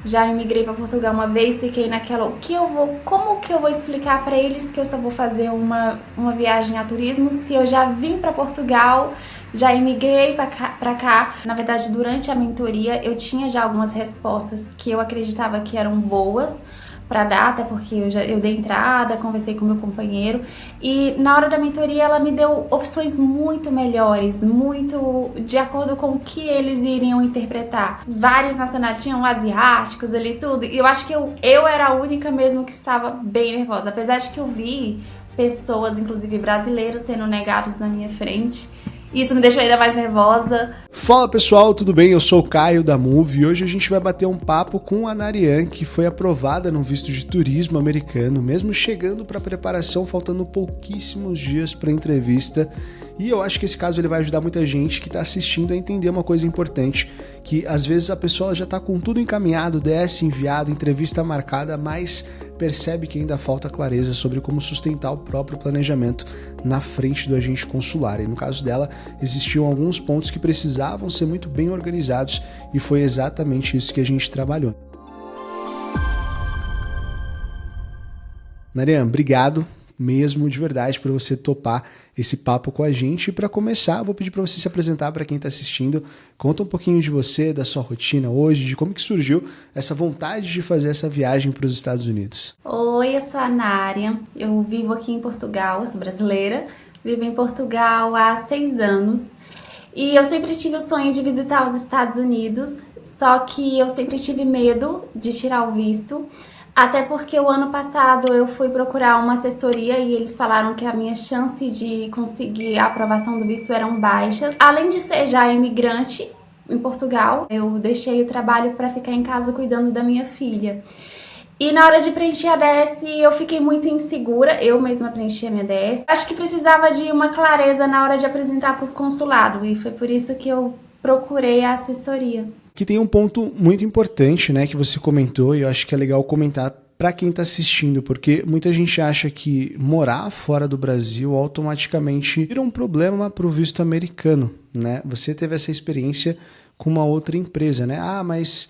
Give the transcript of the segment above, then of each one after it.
Já imigrei para Portugal uma vez, fiquei naquela, como que eu vou explicar para eles que eu só vou fazer uma viagem a turismo se eu já vim para Portugal, já imigrei para cá. Na verdade, durante a mentoria eu tinha já algumas respostas que eu acreditava que eram boas para dar, até porque eu dei entrada, conversei com meu companheiro, e na hora da mentoria ela me deu opções muito melhores, muito de acordo com o que eles iriam interpretar. Vários nacionais, tinham asiáticos ali, tudo, e eu acho que eu era a única mesmo que estava bem nervosa, apesar de que eu vi pessoas, inclusive brasileiros, sendo negados na minha frente. Isso me deixou ainda mais nervosa. Fala pessoal, tudo bem? Eu sou o Caio da Move e hoje a gente vai bater um papo com a Narian, que foi aprovada no visto de turismo americano, mesmo chegando para a preparação, faltando pouquíssimos dias para a entrevista. E eu acho que esse caso ele vai ajudar muita gente que está assistindo a entender uma coisa importante, que às vezes a pessoa já está com tudo encaminhado, DS enviado, entrevista marcada, mas percebe que ainda falta clareza sobre como sustentar o próprio planejamento na frente do agente consular. E no caso dela, existiam alguns pontos que precisavam ser muito bem organizados e foi exatamente isso que a gente trabalhou. Narian, obrigado mesmo, de verdade, por você topar esse papo com a gente. E para começar, eu vou pedir para você se apresentar para quem está assistindo. Conta um pouquinho de você, da sua rotina hoje, de como que surgiu essa vontade de fazer essa viagem para os Estados Unidos. Oi, eu sou a Nária, eu vivo aqui em Portugal, eu sou brasileira, vivo em Portugal há 6 anos. E eu sempre tive o sonho de visitar os Estados Unidos, só que eu sempre tive medo de tirar o visto. Até porque o ano passado eu fui procurar uma assessoria e eles falaram que a minha chance de conseguir a aprovação do visto eram baixas. Além de ser já imigrante em Portugal, eu deixei o trabalho para ficar em casa cuidando da minha filha. E na hora de preencher a DS eu fiquei muito insegura, eu mesma preenchi a minha DS. Acho que precisava de uma clareza na hora de apresentar para o consulado e foi por isso que eu procurei a assessoria. Que tem um ponto muito importante, né, que você comentou, e eu acho que é legal comentar para quem está assistindo, porque muita gente acha que morar fora do Brasil automaticamente vira um problema para o visto americano, né? Você teve essa experiência com uma outra empresa, né? Ah, mas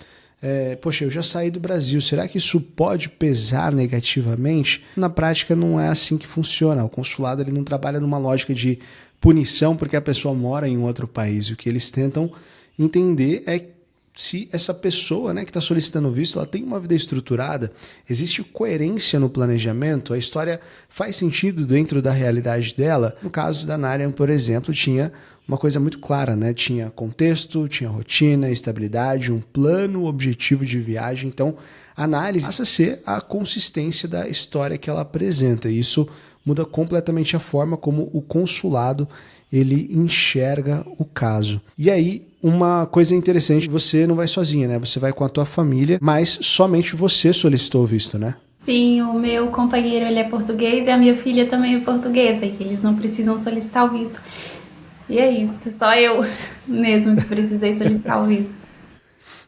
poxa, eu já saí do Brasil, será que isso pode pesar negativamente? Na prática não é assim que funciona. O consulado ele não trabalha numa lógica de punição porque a pessoa mora em um outro país. O que eles tentam entender é se essa pessoa, né, que está solicitando o visto, ela tem uma vida estruturada, existe coerência no planejamento, a história faz sentido dentro da realidade dela. No caso da Narian, por exemplo, tinha uma coisa muito clara, né? Tinha contexto, tinha rotina, estabilidade, um plano objetivo de viagem. Então, a análise passa a ser a consistência da história que ela apresenta. E isso muda completamente a forma como o consulado ele enxerga o caso. E aí, uma coisa interessante, você não vai sozinha, né? Você vai com a tua família, mas somente você solicitou o visto, né? Sim, o meu companheiro ele é português e a minha filha também é portuguesa, e eles não precisam solicitar o visto. E é isso, só eu mesmo que precisei solicitar o visto.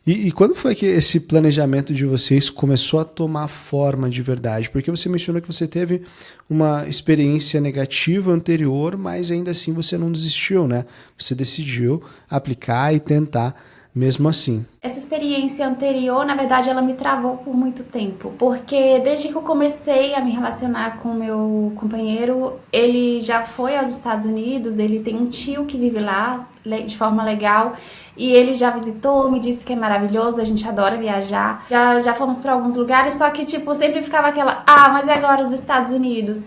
E quando foi que esse planejamento de vocês começou a tomar forma de verdade? Porque você mencionou que você teve uma experiência negativa anterior, mas ainda assim você não desistiu, né? Você decidiu aplicar e tentar mesmo assim. Essa experiência anterior, na verdade, ela me travou por muito tempo, porque desde que eu comecei a me relacionar com o meu companheiro, ele já foi aos Estados Unidos, ele tem um tio que vive lá de forma legal, e ele já visitou, me disse que é maravilhoso, a gente adora viajar, já fomos para alguns lugares, só que tipo, sempre ficava aquela, mas e agora os Estados Unidos?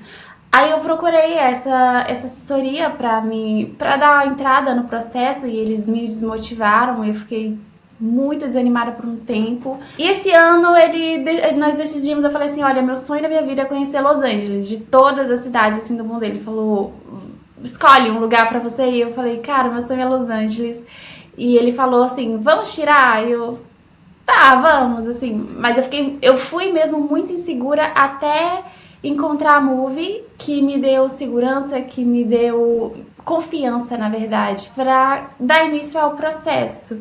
Aí eu procurei essa assessoria para dar a entrada no processo e eles me desmotivaram, eu fiquei muito desanimada por um tempo. E esse ano nós decidimos, eu falei assim, olha, meu sonho da minha vida é conhecer Los Angeles, de todas as cidades assim do mundo. Ele falou, escolhe um lugar pra você ir. Eu falei, cara, meu sonho é Los Angeles. E ele falou assim, vamos tirar? Tá, vamos, assim. Mas eu fui mesmo muito insegura até encontrar a Move, que me deu segurança, que me deu confiança, na verdade, para dar início ao processo.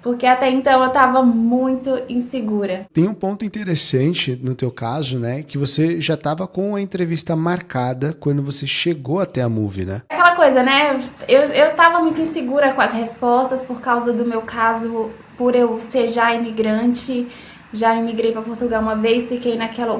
Porque até então eu estava muito insegura. Tem um ponto interessante no teu caso, né? Que você já estava com a entrevista marcada quando você chegou até a Move, né? Aquela coisa, né? Eu estava muito insegura com as respostas por causa do meu caso, por eu ser já imigrante. Já imigrei para Portugal uma vez, fiquei naquela,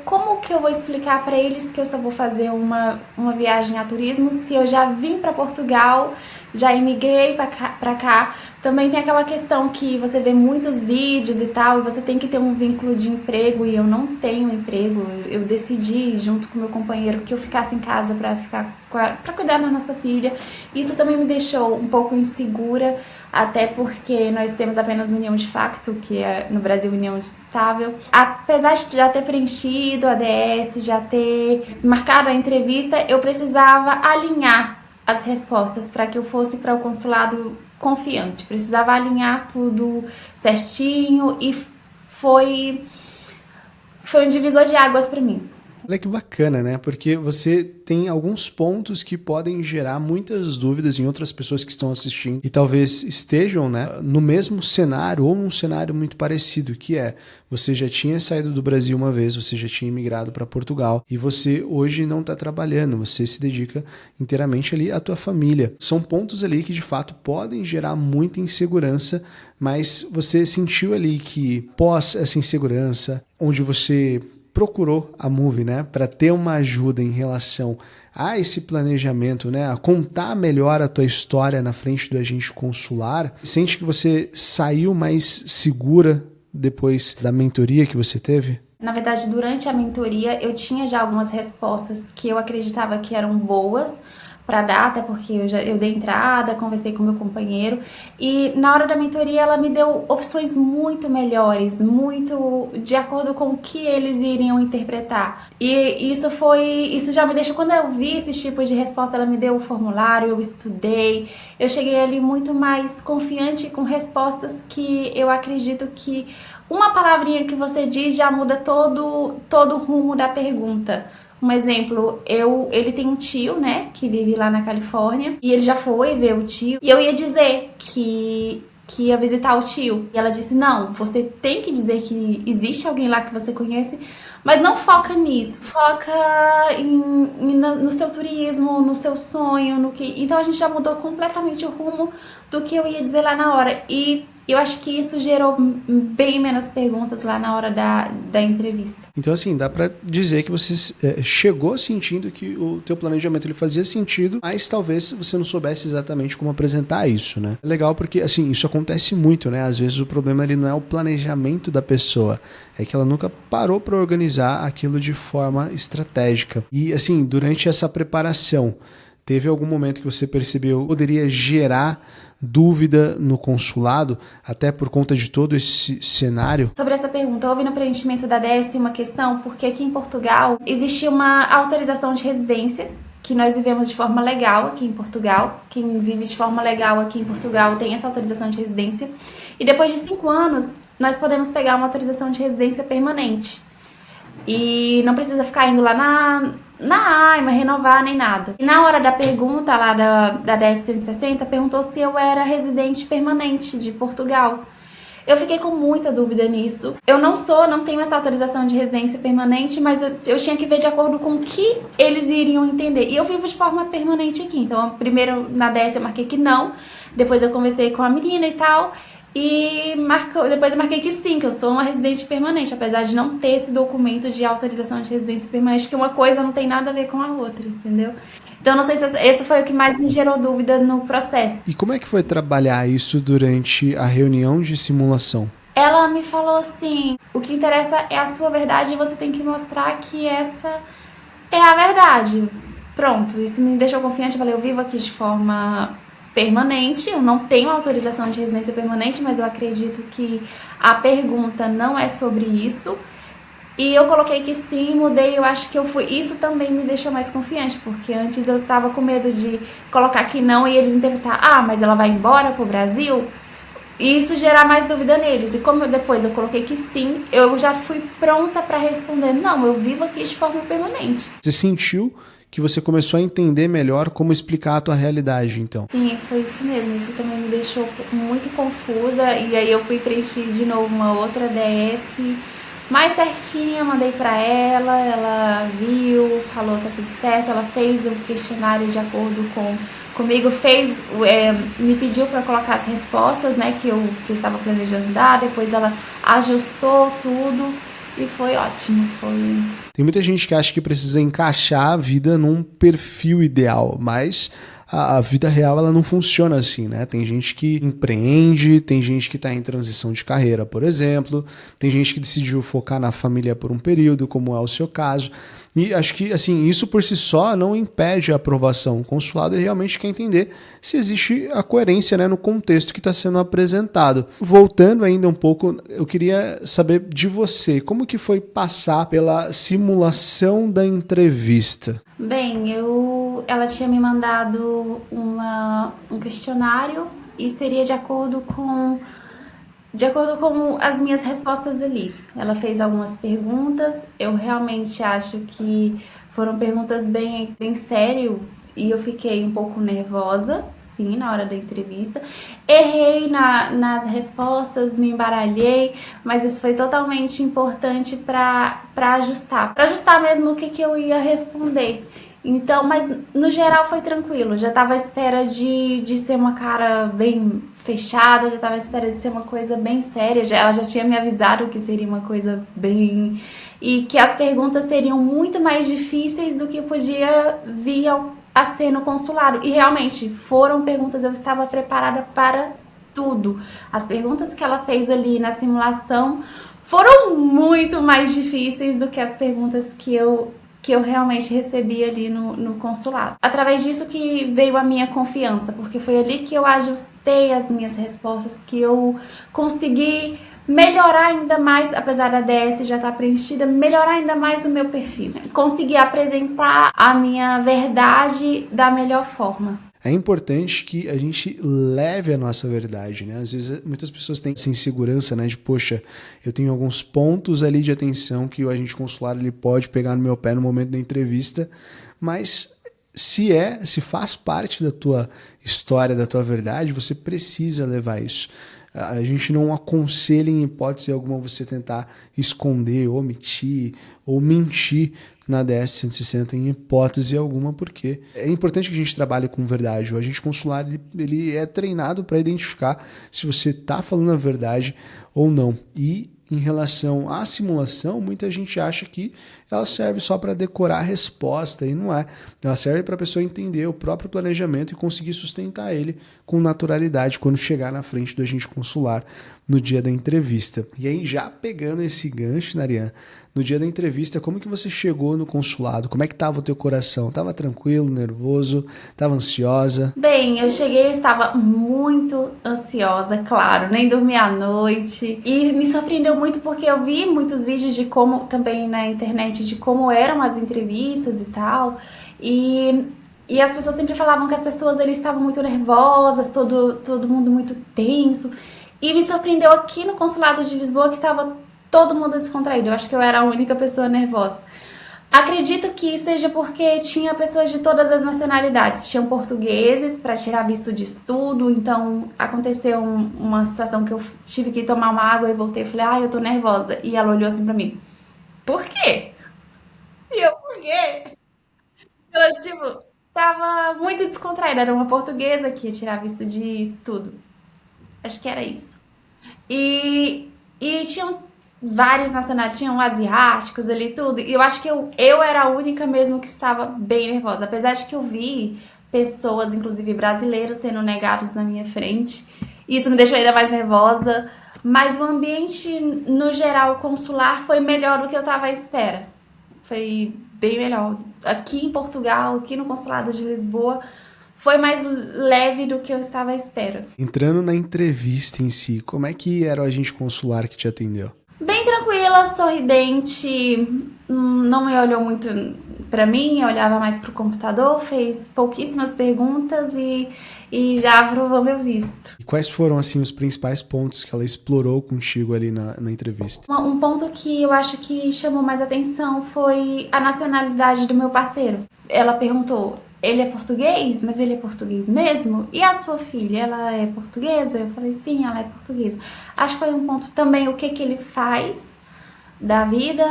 como que eu vou explicar para eles que eu só vou fazer uma viagem a turismo se eu já vim para Portugal, já imigrei para cá. Também tem aquela questão que você vê muitos vídeos e tal, e você tem que ter um vínculo de emprego, e eu não tenho emprego. Eu decidi, junto com meu companheiro, que eu ficasse em casa para cuidar da nossa filha. Isso também me deixou um pouco insegura, até porque nós temos apenas união de facto, que é no Brasil união estável. Apesar de já ter preenchido a ADS, já ter marcado a entrevista, eu precisava alinhar as respostas para que eu fosse para o consulado confiante. Precisava alinhar tudo certinho e foi um divisor de águas para mim. Olha que bacana, né? Porque você tem alguns pontos que podem gerar muitas dúvidas em outras pessoas que estão assistindo e talvez estejam, né, no mesmo cenário ou num cenário muito parecido, que é, você já tinha saído do Brasil uma vez, você já tinha imigrado para Portugal e você hoje não está trabalhando, você se dedica inteiramente ali à tua família. São pontos ali que de fato podem gerar muita insegurança, mas você sentiu ali que pós essa insegurança, onde você procurou a Move, né, para ter uma ajuda em relação a esse planejamento, né, a contar melhor a tua história na frente do agente consular, sente que você saiu mais segura depois da mentoria que você teve? Na verdade, durante a mentoria, eu tinha já algumas respostas que eu acreditava que eram boas para dar, até porque eu dei entrada, conversei com meu companheiro, e na hora da mentoria ela me deu opções muito melhores, muito de acordo com o que eles iriam interpretar. E isso já me deixou, quando eu vi esses tipos de resposta, ela me deu o formulário, eu estudei, eu cheguei ali muito mais confiante com respostas que eu acredito que uma palavrinha que você diz já muda todo o rumo da pergunta. Um exemplo, ele tem um tio, né, que vive lá na Califórnia, e ele já foi ver o tio, e eu ia dizer que ia visitar o tio. E ela disse, não, você tem que dizer que existe alguém lá que você conhece, mas não foca nisso, foca no seu turismo, no seu sonho, Então a gente já mudou completamente o rumo do que eu ia dizer lá na hora. E eu acho que isso gerou bem menos perguntas lá na hora da entrevista. Então, assim, dá pra dizer que você chegou sentindo que o teu planejamento ele fazia sentido, mas talvez você não soubesse exatamente como apresentar isso, né? É legal porque, assim, isso acontece muito, né? Às vezes o problema ele não é o planejamento da pessoa, é que ela nunca parou para organizar aquilo de forma estratégica. E, assim, durante essa preparação, teve algum momento que você percebeu que poderia gerar dúvida no consulado, até por conta de todo esse cenário? Sobre essa pergunta, houve no preenchimento da DS uma questão, porque aqui em Portugal existe uma autorização de residência, que nós vivemos de forma legal aqui em Portugal. Quem vive de forma legal aqui em Portugal tem essa autorização de residência. E depois de 5 anos, nós podemos pegar uma autorização de residência permanente. E não precisa ficar indo lá na AIMA, renovar nem nada. E na hora da pergunta lá da DS 160, perguntou se eu era residente permanente de Portugal. Eu fiquei com muita dúvida nisso. Eu não tenho essa autorização de residência permanente, mas eu tinha que ver de acordo com o que eles iriam entender. E eu vivo de forma permanente aqui. Então, primeiro na DS eu marquei que não, depois eu conversei com a menina e tal, e depois eu marquei que sim, que eu sou uma residente permanente, apesar de não ter esse documento de autorização de residência permanente, que uma coisa não tem nada a ver com a outra, entendeu? Então, não sei se esse foi o que mais me gerou dúvida no processo. E como é que foi trabalhar isso durante a reunião de simulação? Ela me falou assim, o que interessa é a sua verdade e você tem que mostrar que essa é a verdade. Pronto, isso me deixou confiante. Eu falei, eu vivo aqui de forma permanente, eu não tenho autorização de residência permanente, mas eu acredito que a pergunta não é sobre isso. E eu coloquei que sim, mudei, eu acho que eu fui. Isso também me deixou mais confiante, porque antes eu estava com medo de colocar que não e eles interpretar, mas ela vai embora pro Brasil? E isso gerar mais dúvida neles. E como depois eu coloquei que sim, eu já fui pronta para responder, não, eu vivo aqui de forma permanente. Você sentiu que você começou a entender melhor como explicar a tua realidade, então? Sim, foi isso mesmo. Isso também me deixou muito confusa. E aí eu fui preencher de novo uma outra DS, mais certinha, mandei para ela viu, falou tá tudo certo, ela fez o questionário de acordo comigo, me pediu para colocar as respostas, né, que eu estava planejando dar, depois ela ajustou tudo e foi ótimo, Tem muita gente que acha que precisa encaixar a vida num perfil ideal, mas a vida real ela não funciona assim, né? Tem gente que empreende, tem gente que está em transição de carreira, por exemplo, tem gente que decidiu focar na família por um período, como é o seu caso. E acho que assim, isso por si só não impede a aprovação. O consulado realmente quer entender se existe a coerência, né, no contexto que está sendo apresentado. Voltando ainda um pouco, eu queria saber de você, como que foi passar pela simulação da entrevista? Bem, ela tinha me mandado um questionário e seria de acordo com as minhas respostas ali. Ela fez algumas perguntas, eu realmente acho que foram perguntas bem sério e eu fiquei um pouco nervosa, sim, na hora da entrevista. Errei nas respostas, me embaralhei, mas isso foi totalmente importante para ajustar mesmo o que eu ia responder. Então, mas no geral foi tranquilo. Já estava à espera de ser uma cara bem fechada, já estava à espera de ser uma coisa bem séria. Ela já tinha me avisado que seria uma coisa bem. E que as perguntas seriam muito mais difíceis do que podia vir a ser no consulado. E realmente foram perguntas, eu estava preparada para tudo. As perguntas que ela fez ali na simulação foram muito mais difíceis do que as perguntas que eu realmente recebi ali no consulado. Através disso que veio a minha confiança, porque foi ali que eu ajustei as minhas respostas, que eu consegui melhorar ainda mais, apesar da DS já estar preenchida, melhorar ainda mais o meu perfil. Consegui apresentar a minha verdade da melhor forma. É importante que a gente leve a nossa verdade, né? Às vezes muitas pessoas têm essa insegurança, né? De, poxa, eu tenho alguns pontos ali de atenção que o agente consular ele pode pegar no meu pé no momento da entrevista, mas se faz parte da tua história, da tua verdade, você precisa levar isso. A gente não aconselha em hipótese alguma você tentar esconder, omitir ou mentir na DS 160 em hipótese alguma, porque é importante que a gente trabalhe com verdade. O agente consular ele é treinado para identificar se você está falando a verdade ou não. E em relação à simulação, muita gente acha que ela serve só para decorar a resposta, e não é. Ela serve para a pessoa entender o próprio planejamento e conseguir sustentar ele com naturalidade quando chegar na frente do agente consular no dia da entrevista. E aí, já pegando esse gancho, Narian, no dia da entrevista, como que você chegou no consulado? Como é que estava o teu coração? Estava tranquilo, nervoso? Estava ansiosa? Bem, eu cheguei, eu estava muito ansiosa, claro, nem dormi à noite. E me surpreendeu muito porque eu vi muitos vídeos de como, também na internet, de como eram as entrevistas e tal. E as pessoas sempre falavam que as pessoas eles estavam muito nervosas, todo mundo muito tenso. E me surpreendeu aqui no consulado de Lisboa que estava todo mundo descontraído. Eu acho que eu era a única pessoa nervosa. Acredito que seja porque tinha pessoas de todas as nacionalidades. Tinham portugueses para tirar visto de estudo, então aconteceu uma situação que eu tive que tomar uma água e voltei e falei, eu tô nervosa. E ela olhou assim pra mim, por quê? E eu, por quê? Ela, tipo, tava muito descontraída. Era uma portuguesa que ia tirar visto de estudo. Acho que era isso. E tinham várias nacionalidades, tinham asiáticos ali tudo. E eu acho que eu era a única mesmo que estava bem nervosa. Apesar de que eu vi pessoas, inclusive brasileiros, sendo negados na minha frente. Isso me deixou ainda mais nervosa. Mas o ambiente, no geral, consular foi melhor do que eu estava à espera. Foi bem melhor. Aqui em Portugal, aqui no consulado de Lisboa, foi mais leve do que eu estava à espera. Entrando na entrevista em si, como é que era o agente consular que te atendeu? Bem tranquila, sorridente, não me olhou muito para mim, eu olhava mais para o computador, fez pouquíssimas perguntas e já aprovou meu visto. E quais foram, assim, os principais pontos que ela explorou contigo ali na entrevista? Um ponto que eu acho que chamou mais atenção foi a nacionalidade do meu parceiro. Ela perguntou, ele é português? Mas ele é português mesmo? E a sua filha, ela é portuguesa? Eu falei, sim, ela é portuguesa. Acho que foi um ponto também o que ele faz da vida,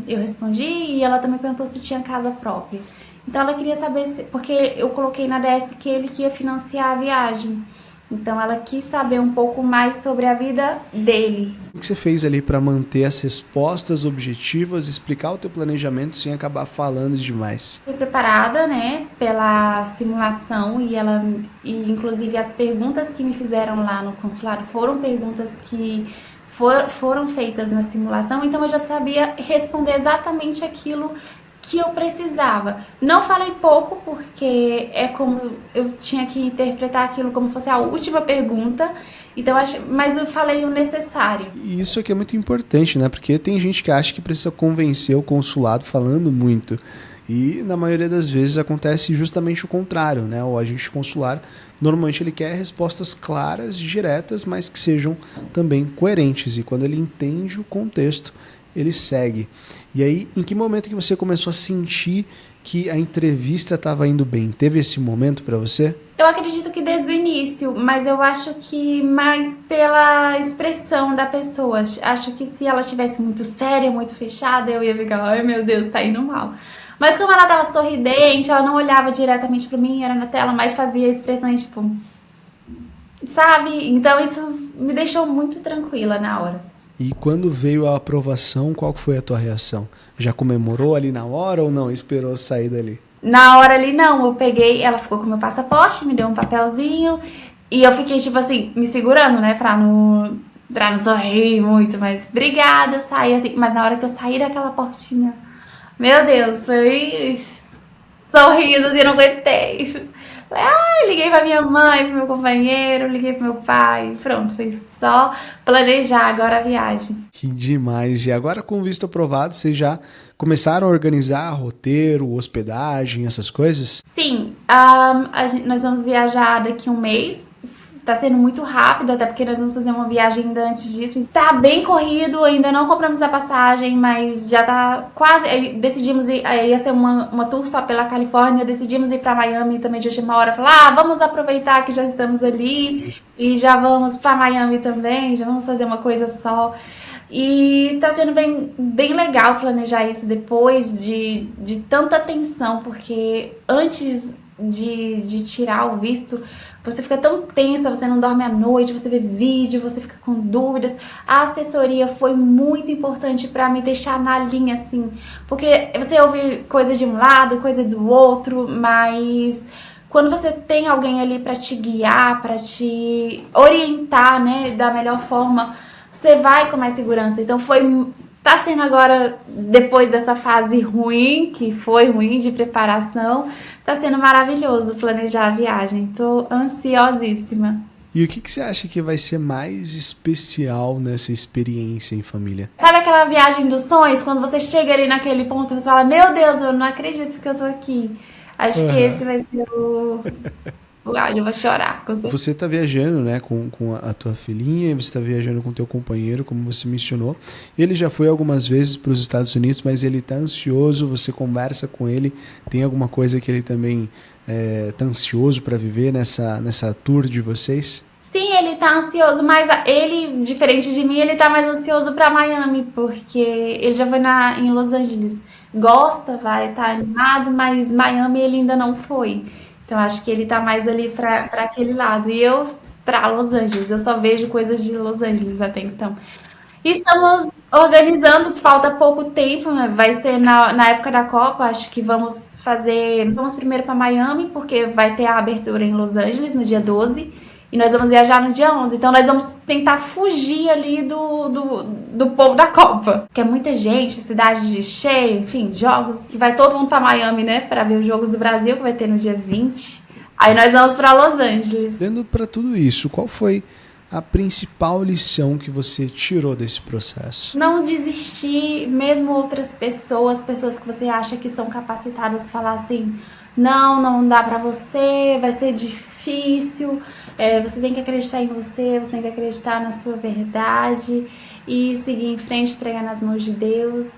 eu respondi, e ela também perguntou se tinha casa própria. Então ela queria saber se, porque eu coloquei na DS que ele que ia financiar a viagem. Então ela quis saber um pouco mais sobre a vida dele. O que você fez ali para manter as respostas objetivas, explicar o teu planejamento sem acabar falando demais? Fui preparada, né, pela simulação e inclusive as perguntas que me fizeram lá no consulado foram perguntas que foram feitas na simulação, então eu já sabia responder exatamente aquilo que eu precisava. Não falei pouco, porque é como eu tinha que interpretar aquilo como se fosse a última pergunta, então mas eu falei o necessário. E isso aqui é muito importante, né? Porque tem gente que acha que precisa convencer o consulado falando muito. E na maioria das vezes acontece justamente o contrário, né? O agente consular, normalmente ele quer respostas claras, diretas, mas que sejam também coerentes. E quando ele entende o contexto, ele segue. E aí, em que momento que você começou a sentir que a entrevista estava indo bem? Teve esse momento para você? Eu acredito que desde o início, mas eu acho que mais pela expressão da pessoa. Acho que se ela estivesse muito séria, muito fechada, eu ia ficar, ai meu Deus, tá indo mal. Mas como ela tava sorridente, ela não olhava diretamente pra mim, era na tela, mas fazia expressões tipo, sabe? Então isso me deixou muito tranquila na hora. E quando veio a aprovação, qual foi a tua reação? Já comemorou ali na hora ou não? Esperou sair dali? Na hora ali não, eu peguei, ela ficou com meu passaporte, me deu um papelzinho e eu fiquei tipo assim, me segurando, né, pra não sorrir muito, mas obrigada, saí assim, mas na hora que eu saí daquela portinha, meu Deus, foi sorriso assim, não aguentei. Liguei pra minha mãe, pro meu companheiro, liguei pro meu pai, pronto, foi só planejar agora a viagem. Que demais! E agora com o visto aprovado, vocês já começaram a organizar roteiro, hospedagem, essas coisas? Sim, nós vamos viajar daqui um mês. Tá sendo muito rápido, até porque nós vamos fazer uma viagem ainda antes disso. Tá bem corrido, ainda não compramos a passagem, mas já tá quase. Decidimos ir, ia ser uma tour só pela Califórnia, decidimos ir pra Miami também de última hora. Falar, vamos aproveitar que já estamos ali e já vamos pra Miami também, já vamos fazer uma coisa só. E tá sendo bem legal planejar isso depois de tanta tensão, porque antes de tirar o visto, você fica tão tensa, você não dorme à noite, você vê vídeo, você fica com dúvidas. A assessoria foi muito importante pra me deixar na linha, assim, porque você ouve coisa de um lado, coisa do outro, mas quando você tem alguém ali pra te guiar, pra te orientar, né, da melhor forma, você vai com mais segurança. Então tá sendo agora, depois dessa fase ruim, que foi ruim de preparação, tá sendo maravilhoso planejar a viagem. Tô ansiosíssima. E o que você acha que vai ser mais especial nessa experiência em família? Sabe aquela viagem dos sonhos? Quando você chega ali naquele ponto e você fala, meu Deus, eu não acredito que eu tô aqui. Acho que esse vai ser o... Eu vou chorar, com certeza. Você está viajando, né, com a tua filhinha, você está viajando com o teu companheiro, como você mencionou. Ele já foi algumas vezes para os Estados Unidos, mas ele está ansioso, você conversa com ele, tem alguma coisa que ele também está ansioso para viver nessa tour de vocês? Sim, ele tá ansioso, mas ele, diferente de mim, ele tá mais ansioso pra Miami, porque ele já foi em Los Angeles. Gosta, vai, tá animado, mas Miami ele ainda não foi. Então acho que ele tá mais ali pra aquele lado. E eu pra Los Angeles, eu só vejo coisas de Los Angeles até então. E estamos organizando, falta pouco tempo, né? Vai ser na época da Copa, acho que vamos primeiro para Miami, porque vai ter a abertura em Los Angeles no dia 12, e nós vamos viajar no dia 11. Então nós vamos tentar fugir ali do povo da Copa, que é muita gente, cidade cheia, enfim, jogos, que vai todo mundo para Miami, né, para ver os Jogos do Brasil, que vai ter no dia 20. Aí nós vamos para Los Angeles. Olhando para tudo isso, qual foi a principal lição que você tirou desse processo? Não desistir, mesmo outras pessoas que você acha que são capacitadas, falar assim, não dá pra você, vai ser difícil, você tem que acreditar em você tem que acreditar na sua verdade e seguir em frente, entregar nas mãos de Deus.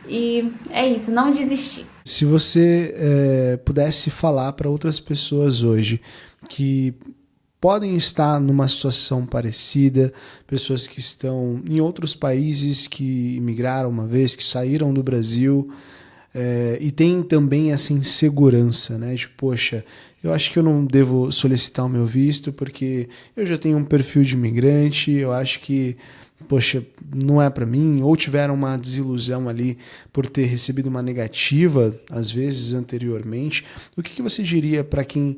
E é isso, não desistir. Se você pudesse falar para outras pessoas hoje que podem estar numa situação parecida, pessoas que estão em outros países, que imigraram uma vez, que saíram do Brasil, e tem também essa insegurança, né? De, poxa, eu acho que eu não devo solicitar o meu visto porque eu já tenho um perfil de imigrante, eu acho que, poxa, não é para mim, ou tiveram uma desilusão ali por ter recebido uma negativa, às vezes, anteriormente. O que você diria para quem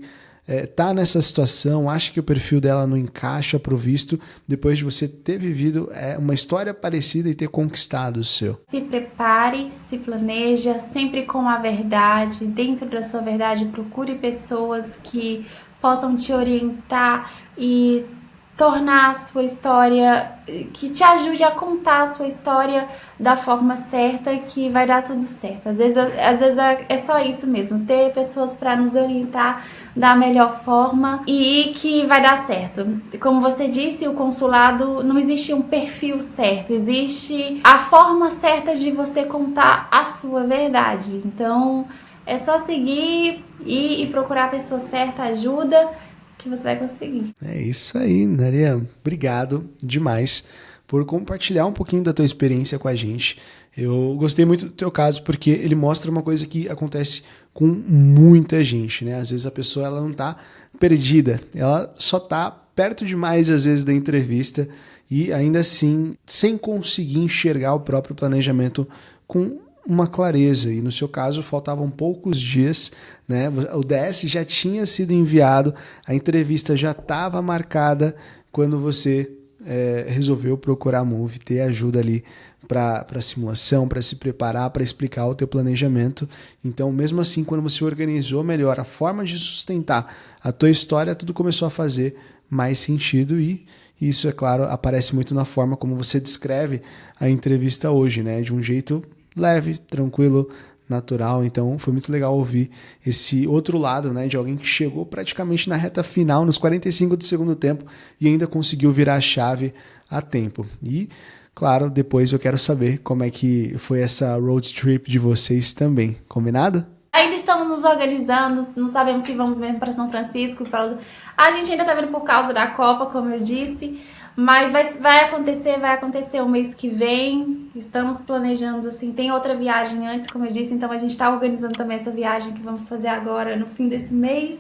tá nessa situação, acha que o perfil dela não encaixa para o visto, depois de você ter vivido uma história parecida e ter conquistado o seu? Se prepare, se planeja, sempre com a verdade, dentro da sua verdade, procure pessoas que possam te orientar e tornar a sua história, que te ajude a contar a sua história da forma certa, que vai dar tudo certo. Às vezes é só isso mesmo, ter pessoas para nos orientar da melhor forma e que vai dar certo. Como você disse, o consulado não existe um perfil certo, existe a forma certa de você contar a sua verdade. Então é só seguir e procurar a pessoa certa, ajuda, que você vai conseguir. É isso aí, Naria. Obrigado demais por compartilhar um pouquinho da tua experiência com a gente. Eu gostei muito do teu caso porque ele mostra uma coisa que acontece com muita gente, né? Às vezes a pessoa ela não tá perdida, ela só tá perto demais às vezes da entrevista e ainda assim sem conseguir enxergar o próprio planejamento com uma clareza, e no seu caso faltavam poucos dias, né? O DS já tinha sido enviado, a entrevista já estava marcada quando você resolveu procurar a Moove, ter ajuda ali para simulação, para se preparar, para explicar o teu planejamento. Então, mesmo assim, quando você organizou melhor a forma de sustentar a tua história, tudo começou a fazer mais sentido e isso, é claro, aparece muito na forma como você descreve a entrevista hoje, né? De um jeito leve, tranquilo, natural. Então foi muito legal ouvir esse outro lado, né, de alguém que chegou praticamente na reta final, nos 45 do segundo tempo, e ainda conseguiu virar a chave a tempo. E, claro, depois eu quero saber como é que foi essa road trip de vocês também. Combinado? Ainda estamos nos organizando, não sabemos se vamos mesmo para São Francisco. A gente ainda está vendo por causa da Copa, como eu disse, mas vai acontecer o mês que vem. Estamos planejando, assim, tem outra viagem antes, como eu disse, então a gente está organizando também essa viagem que vamos fazer agora no fim desse mês.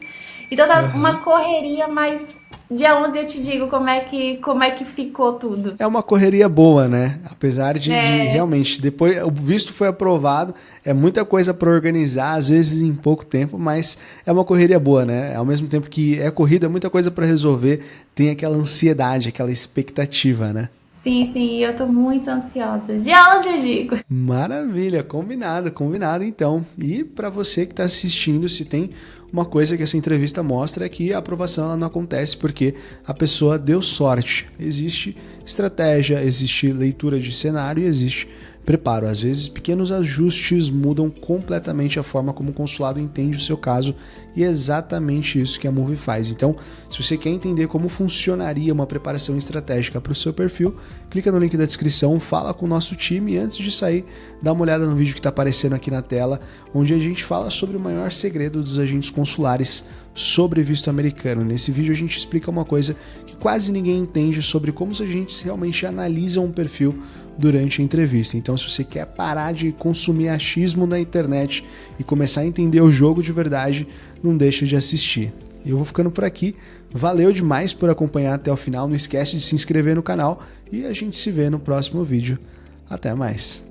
Então tá uma correria, mas dia 11 eu te digo como é que ficou tudo. É uma correria boa, né? Apesar de realmente, depois o visto foi aprovado, é muita coisa para organizar, às vezes em pouco tempo, mas é uma correria boa, né? Ao mesmo tempo que é corrida, é muita coisa para resolver, tem aquela ansiedade, aquela expectativa, né? Sim, eu tô muito ansiosa. Dia 11 eu digo. Maravilha, combinado então. E para você que está assistindo, se tem uma coisa que essa entrevista mostra é que a aprovação ela não acontece porque a pessoa deu sorte. Existe estratégia, existe leitura de cenário e existe preparo. Às vezes pequenos ajustes mudam completamente a forma como o consulado entende o seu caso e é exatamente isso que a Moove faz. Então, se você quer entender como funcionaria uma preparação estratégica para o seu perfil, clica no link da descrição, fala com o nosso time e antes de sair, dá uma olhada no vídeo que está aparecendo aqui na tela, onde a gente fala sobre o maior segredo dos agentes consulares sobre visto americano. Nesse vídeo a gente explica uma coisa que quase ninguém entende sobre como os agentes realmente analisam um perfil durante a entrevista. Então, se você quer parar de consumir achismo na internet e começar a entender o jogo de verdade, não deixa de assistir. Eu vou ficando por aqui. Valeu demais por acompanhar até o final. Não esquece de se inscrever no canal e a gente se vê no próximo vídeo. Até mais.